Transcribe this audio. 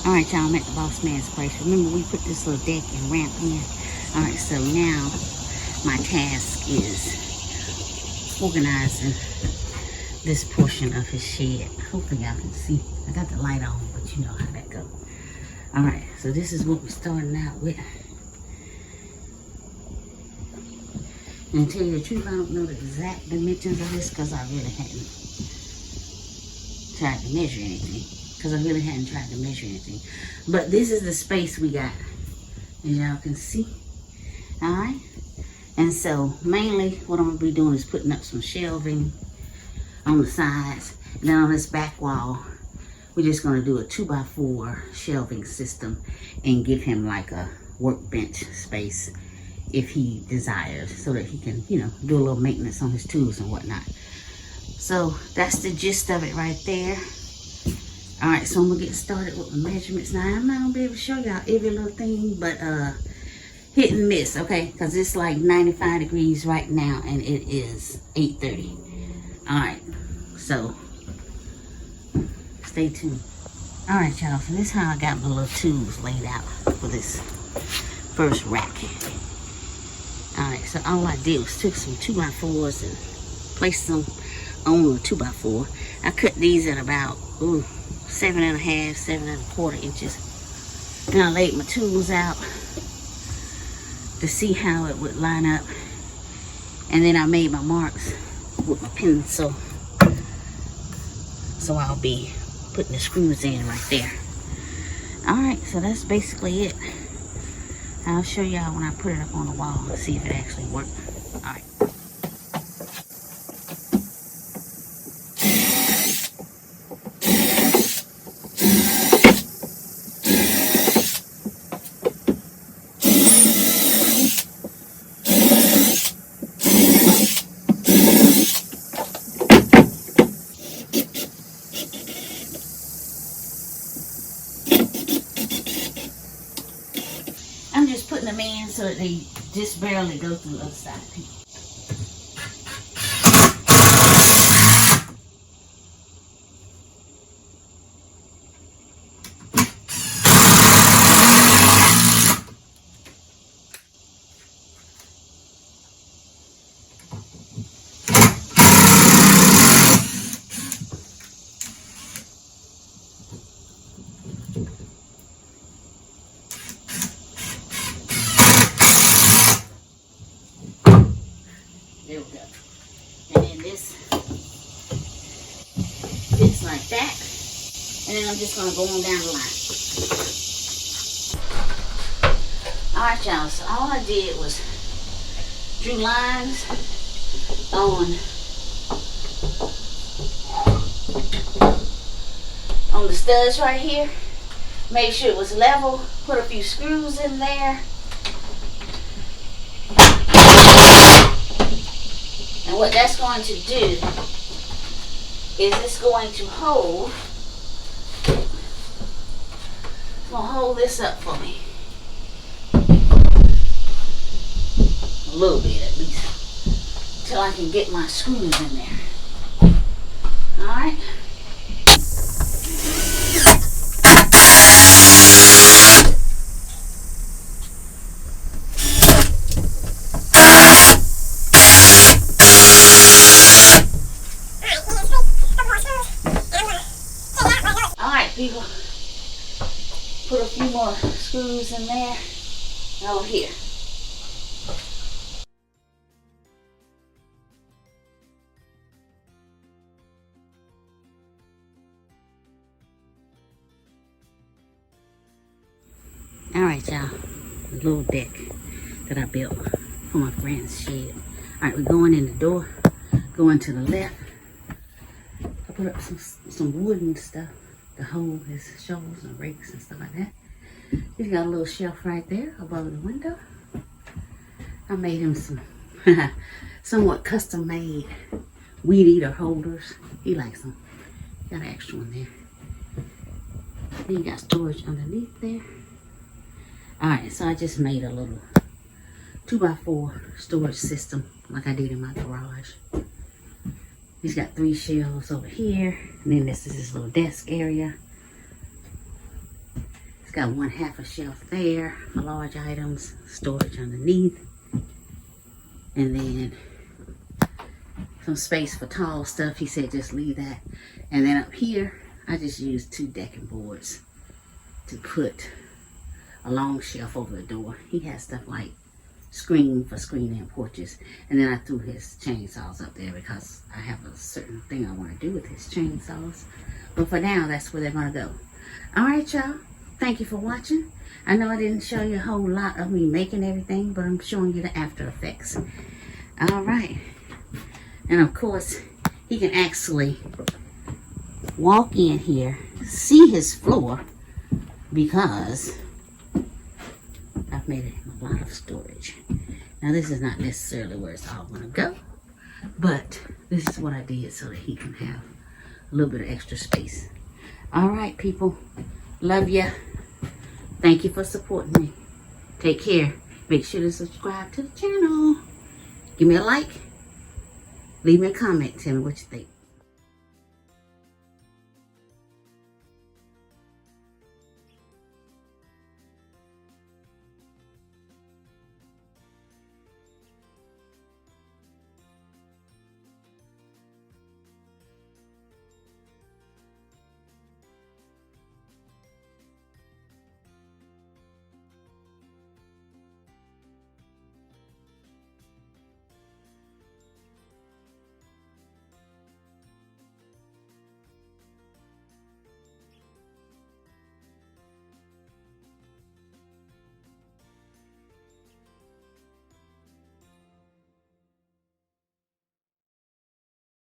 Alright, y'all, I'm at the boss man's place. Remember, we put this little deck and ramp in. Alright, so now my task is organizing this portion of his shed. Hopefully y'all can see. I got the light on, but you know how that goes. Alright, so this is what we're starting out with. And to tell you the truth, I don't know the exact dimensions of this because I really hadn't tried to measure anything. But this is the space we got, as y'all can see. Alright, and so mainly what I'm going to be doing is putting up some shelving on the sides, and then on this back wall we're just going to do a 2x4 shelving system and give him like a workbench space if he desires, so that he can, you know, do a little maintenance on his tools and whatnot. So that's the gist of it right there. Alright, so I'm gonna get started with my measurements. Now I'm not gonna be able to show y'all every little thing, but hit and miss, okay? Because it's like 95 degrees right now and it is 8:30. Alright, so stay tuned. Alright, y'all, so this is how I got my little tools laid out for this first rack. Alright, so all I did was took some 2x4s and placed them on a 2x4. I cut these at about 7.5, 7.25 inches. And I laid my tools out to see how it would line up. And then I made my marks with my pencil. So I'll be putting the screws in right there. Alright, so that's basically it. I'll show y'all when I put it up on the wall and see if it actually worked. Alright. I'm just putting them in so that they just barely go through the other side. There we go. And then this fits like that. And then I'm just going to go on down the line. Alright, y'all. So all I did was drew lines on the studs right here. Made sure it was level. Put a few screws in there. And what that's going to do is it's going to hold, this up for me. A little bit at least. Till I can get my screws in there. Alright. People, put a few more screws in there and over here. Alright, y'all, the little deck that I built for my friend's shed. Alright, we're going in the door, going to the left. I put up some wooden stuff to hold his shovels and rakes and stuff like that. He's got a little shelf right there above the window. I made him some somewhat custom made weed eater holders. He likes them. Got an extra one there. Then you got storage underneath there. Alright, so I just made a little 2x4 storage system like I did in my garage. He's got 3 shelves over here. And then this is his little desk area. Got 1/2 a shelf there for large items, storage underneath. And then some space for tall stuff. He said just leave that. And then up here, I just used 2 decking boards to put a long shelf over the door. He has stuff like screen for screening porches. And then I threw his chainsaws up there because I have a certain thing I want to do with his chainsaws. But for now, that's where they're going to go. All right, y'all. Thank you for watching. I know I didn't show you a whole lot of me making everything, but I'm showing you the after effects. All right. And of course, he can actually walk in here, see his floor, because I've made it a lot of storage. Now, this is not necessarily where it's all going to go, but this is what I did so that he can have a little bit of extra space. All right, people. Love ya. Thank you for supporting me. Take care. Make sure to subscribe to the channel. Give me a like. Leave me a comment. Tell me what you think.